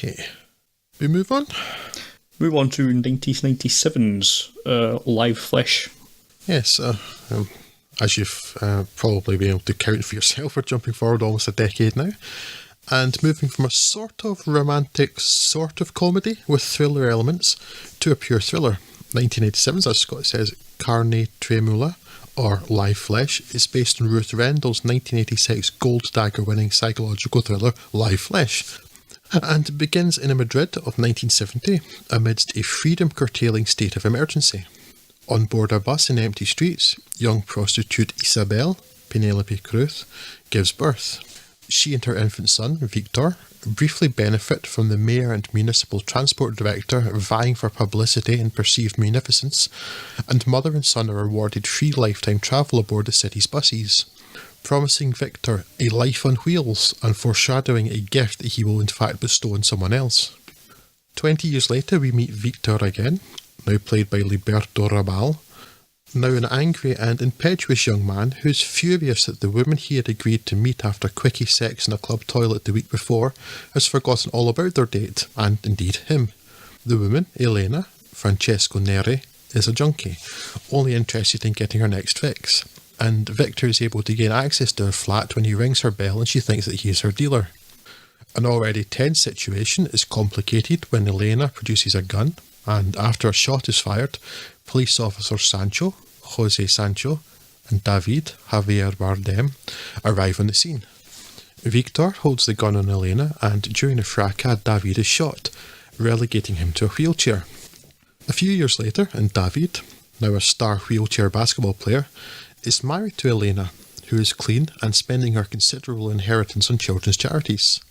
Okay. We move on? Move on to 1997's Live Flesh. Yes, as you've probably been able to count for yourself, we're jumping forward almost a decade now. And moving from a sort of romantic, sort of comedy with thriller elements to a pure thriller. 1987's, as Scott says, Carne Tremula, or Live Flesh, is based on Ruth Rendell's 1986 Gold Dagger winning psychological thriller Live Flesh, and begins in a Madrid of 1970 amidst a freedom-curtailing state of emergency. On board a bus in empty streets, young prostitute Isabel, Penelope Cruz, gives birth. She and her infant son, Victor, briefly benefit from the mayor and municipal transport director vying for publicity and perceived munificence, and mother and son are awarded free lifetime travel aboard the city's buses, promising Victor a life on wheels and foreshadowing a gift that he will in fact bestow on someone else. 20 years later we meet Victor again, now played by Liberto Rabal, now an angry and impetuous young man who's furious that the woman he had agreed to meet after quickie sex in a club toilet the week before has forgotten all about their date, and indeed him. The woman, Elena, Francesco Neri, is a junkie, only interested in getting her next fix, and Victor is able to gain access to her flat when he rings her bell and she thinks that he is her dealer. An already tense situation is complicated when Elena produces a gun, and after a shot is fired, police officer Sancho, Jose Sancho, and David, Javier Bardem, arrive on the scene. Victor holds the gun on Elena, and during the fracas, David is shot, relegating him to a wheelchair. A few years later, and David, now a star wheelchair basketball player, is married to Elena, who is clean and spending her considerable inheritance on children's charities.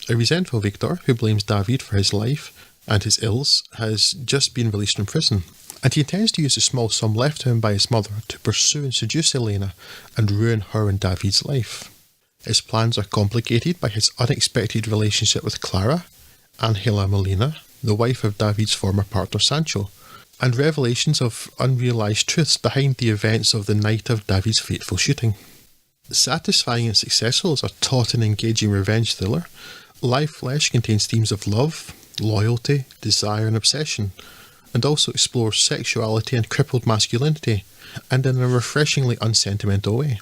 A resentful Victor, who blames David for his life and his ills, has just been released from prison, and he intends to use the small sum left to him by his mother to pursue and seduce Elena and ruin her and David's life. His plans are complicated by his unexpected relationship with Clara, Angela Molina, the wife of David's former partner Sancho, and revelations of unrealised truths behind the events of the night of David's fateful shooting. Satisfying and successful as a taut and engaging revenge thriller, Live Flesh contains themes of love, loyalty, desire and obsession, and also explores sexuality and crippled masculinity, and in a refreshingly unsentimental way.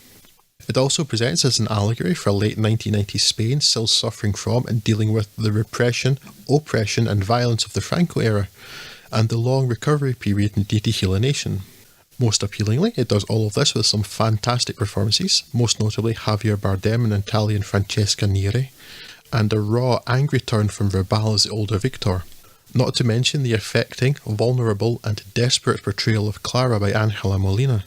It also presents as an allegory for late 1990s Spain still suffering from and dealing with the repression, oppression and violence of the Franco era, and the long recovery period needed to heal a nation. Most appealingly, it does all of this with some fantastic performances, most notably Javier Bardem and Italian Francesca Neri, and a raw, angry turn from Verbal as the older Victor, not to mention the affecting, vulnerable and desperate portrayal of Clara by Angela Molina.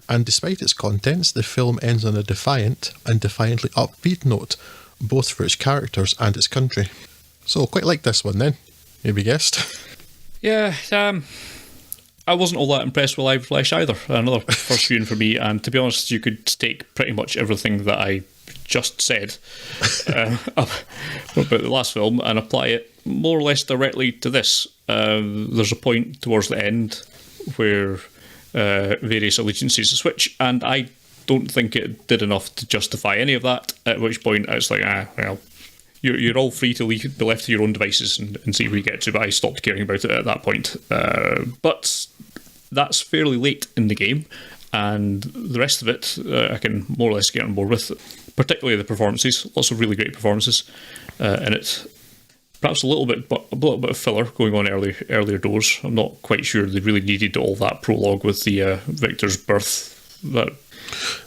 And despite its contents, the film ends on a defiant and defiantly upbeat note, both for its characters and its country. So, quite like this one then, maybe guessed. Yeah, I wasn't all that impressed with Live Flesh either. Another first viewing for me, and to be honest, you could take pretty much everything that I just said about the last film and apply it more or less directly to this. There's a point towards the end where various allegiances switch, and I don't think it did enough to justify any of that, at which point it's like, well, you're all free to be left to your own devices and see where you get to, but I stopped caring about it at that point. But that's fairly late in the game, and the rest of it I can more or less get on board with, particularly the performances. Lots of really great performances in it. Perhaps a little bit of filler going on earlier doors. I'm not quite sure they really needed all that prologue with the Victor's birth.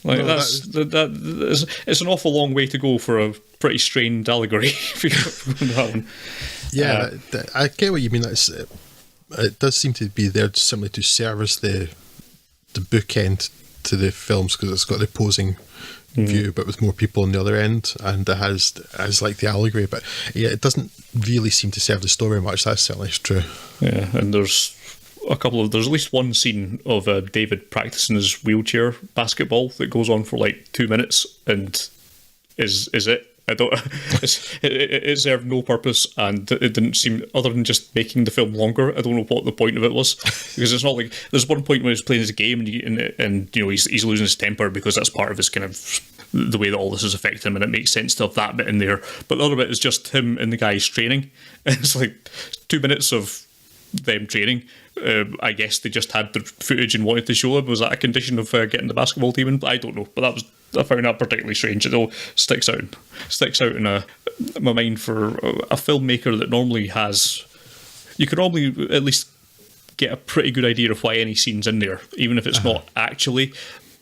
It's an awful long way to go for a pretty strained allegory. That one. Yeah, I get what you mean. It does seem to be there simply to serve as the bookend to the films, because it's got the opposing view, but with more people on the other end, and it has like the allegory. But yeah, it doesn't really seem to serve the story much. That's certainly true. Yeah, and there's at least one scene of David practicing his wheelchair basketball that goes on for like 2 minutes, and is it? I don't. It served no purpose, and it didn't seem, other than just making the film longer. I don't know what the point of it was, because it's not like there's one point when he's playing his game and you know he's losing his temper because that's part of his kind of the way that all this is affecting him, and it makes sense to have that bit in there. But the other bit is just him and the guys training. It's like 2 minutes of them training. I guess they just had the footage and wanted to show him. Was that a condition of getting the basketball team in? I don't know, but I found that particularly strange. It all sticks out in my mind for a filmmaker that normally has. You could normally at least get a pretty good idea of why any scene's in there, even if it's not actually.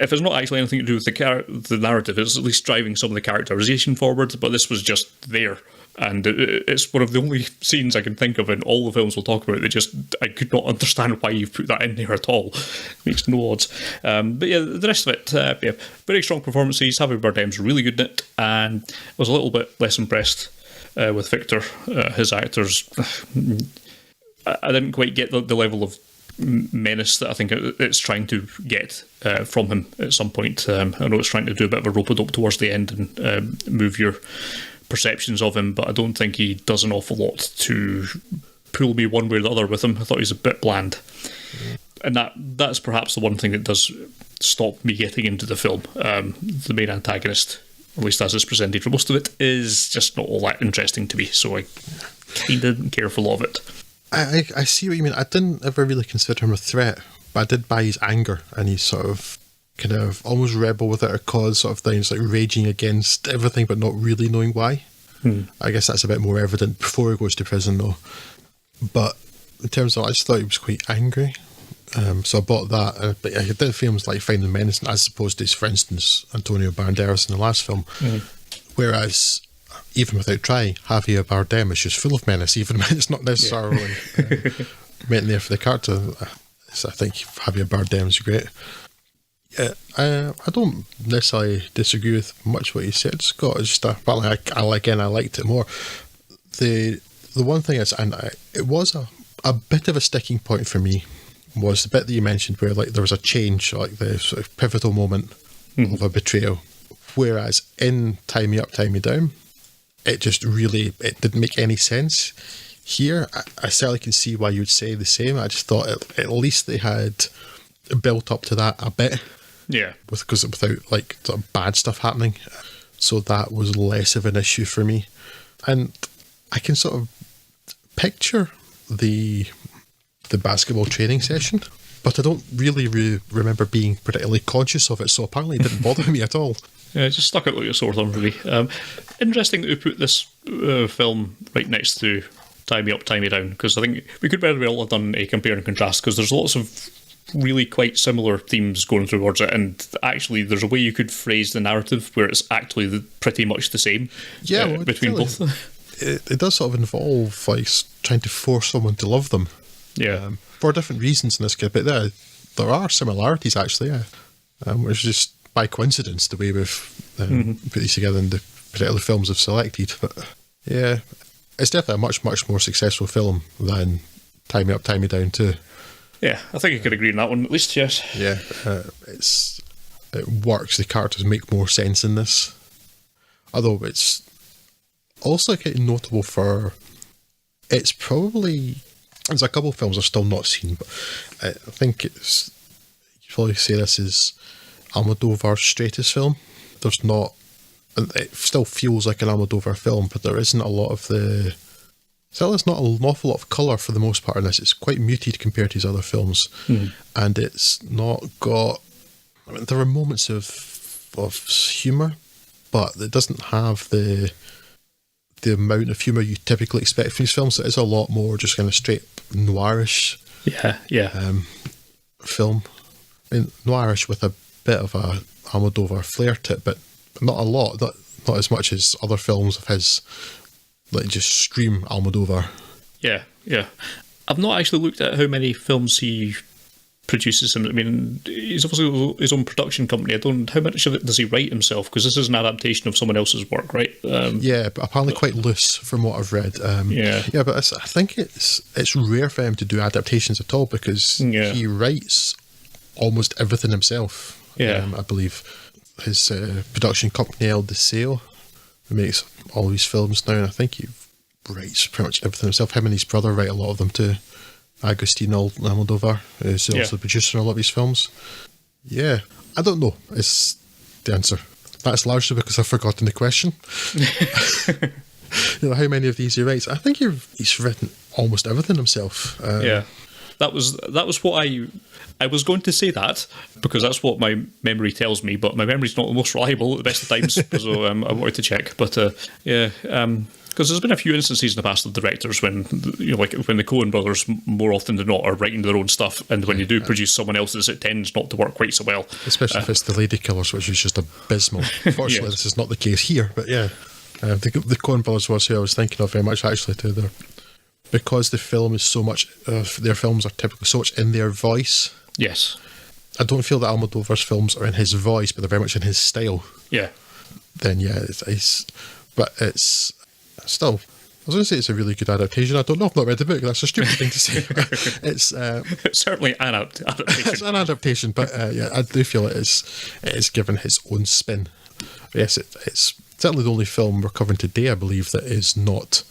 If it's not actually anything to do with the narrative, it's at least driving some of the characterization forward. But this was just there. And it's one of the only scenes I can think of in all the films we'll talk about that I could not understand why you've put that in there at all. Makes no odds. But yeah, the rest of it, very strong performances. Javier Bardem's really good in it, and I was a little bit less impressed with Victor. His actors, I didn't quite get the level of menace that I think it's trying to get from him at some point. I know it's trying to do a bit of a rope-a-dope towards the end and move your perceptions of him, but I don't think he does an awful lot to pull me one way or the other with him. I thought he was a bit bland. And that's perhaps the one thing that does stop me getting into the film. The main antagonist, at least as it's presented for most of it, is just not all that interesting to me, so I kind of didn't care for a lot of it. I see what you mean. I didn't ever really consider him a threat, but I did buy his anger and his sort of kind of almost rebel without a cause sort of thing. It's like raging against everything but not really knowing why. I guess that's a bit more evident before he goes to prison though. But in terms of, I just thought he was quite angry. So I bought that, but I didn't feel him as like finding menacing as opposed to, for instance, Antonio Banderas in the last film. Whereas, even without trying, Javier Bardem is just full of menace, even when it's not necessarily meant there for the character. So I think Javier Bardem is great. Yeah, I don't necessarily disagree with much what you said, Scott. It's just but I liked it more. The one thing is, and it was a bit of a sticking point for me, was the bit that you mentioned where like there was a change, like the sort of pivotal moment of a betrayal. Whereas in Tie Me Up, Tie Me Down, it didn't make any sense. Here, I certainly can see why you'd say the same. I just thought at least they had built up to that a bit. Yeah. Because without like sort of bad stuff happening. So that was less of an issue for me. And I can sort of picture the basketball training session, but I don't really remember being particularly conscious of it, so apparently it didn't bother me at all. Yeah, it just stuck out like a sore thumb for me. Interesting that we put this film right next to Tie Me Up, Tie Me Down, because I think we could very well have done a compare and contrast, because there's lots of really quite similar themes going towards it, and actually there's a way you could phrase the narrative where it's actually pretty much the same between both. It does sort of involve like trying to force someone to love them. Yeah. For different reasons in this case, but there are similarities actually, which is just by coincidence the way we've put these together in the particular films I've selected. But yeah, it's definitely a much, much more successful film than Tie Me Up, Tie Me Down too. Yeah, I think I could agree on that one, at least, yes. Yeah, it works. The characters make more sense in this. Although it's also kind of notable for, it's probably, there's a couple of films I've still not seen, but I think it's, you'd probably say this is Almodóvar's straightest film. There's not, it still feels like an Almodóvar film, but there isn't a lot of the, still there's not an awful lot of colour for the most part in this. It's quite muted compared to his other films, and it's not got, I mean, there are moments of humour, but it doesn't have the amount of humour you typically expect from these films. It is a lot more just kind of straight noirish film. I mean, noirish with a bit of a Almodóvar flair to it, but not a lot, not as much as other films of his, like just scream Almodóvar. Yeah. I've not actually looked at how many films he produces. I mean, he's obviously his own production company. How much of it does he write himself? Because this is an adaptation of someone else's work, right? Yeah, but apparently quite loose from what I've read. Yeah, but I think it's rare for him to do adaptations at all, because he writes almost everything himself. Yeah, I believe his production company El Deseo makes all these films now, and I think he writes pretty much everything himself. Him and his brother write a lot of them too. Agustin Almodóvar is also the producer of a lot of these films. Yeah, I don't know is the answer. that's largely because I've forgotten the question. How many of these he writes? I think he's written almost everything himself. Yeah, that was what I was going to say that, because that's what my memory tells me, but my memory's not the most reliable at the best of times, so I wanted to check. But because there's been a few instances in the past of directors when, like when the Coen brothers more often than not are writing their own stuff, and when they do produce someone else's, it tends not to work quite so well. Especially if it's The Lady Killers, which is just abysmal. Fortunately, This is not the case here, but yeah. The Coen brothers was who I was thinking of very much, actually, too. Because the film is so much, their films are typically so much in their voice. Yes. I don't feel that Almodóvar's films are in his voice, but they're very much in his style. Yeah. Then, yeah, but it's still, I was going to say it's a really good adaptation. I don't know, I've not read the book, that's a stupid thing to say. It's certainly an adaptation. It's an adaptation, but yeah, I do feel it is given his own spin. But yes, it's certainly the only film we're covering today, I believe, that is not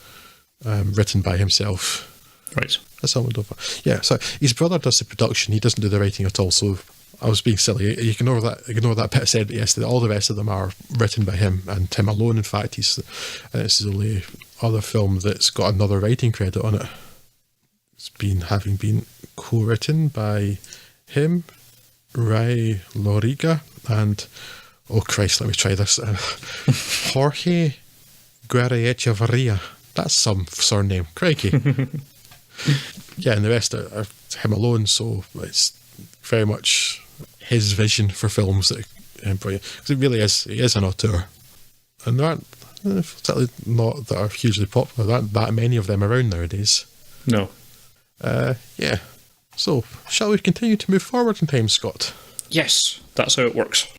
written by himself. Right. That's Almodóvar. Yeah, so his brother does the production, he doesn't do the writing at all, so I was being silly. You can ignore that bit I said yesterday. All the rest of them are written by him, and him alone, in fact. This is the only other film that's got another writing credit on it. It's having been co-written by him, Ray Loriga, and oh Christ, let me try this. Jorge Guerra-Echevarria. That's some surname. Crikey. Yeah, and the rest are him alone, so it's very much his vision for films that because it really is. He is an auteur. And there aren't, certainly not that are hugely popular, there aren't that many of them around nowadays. No. Yeah. So, shall we continue to move forward in time, Scott? Yes, that's how it works.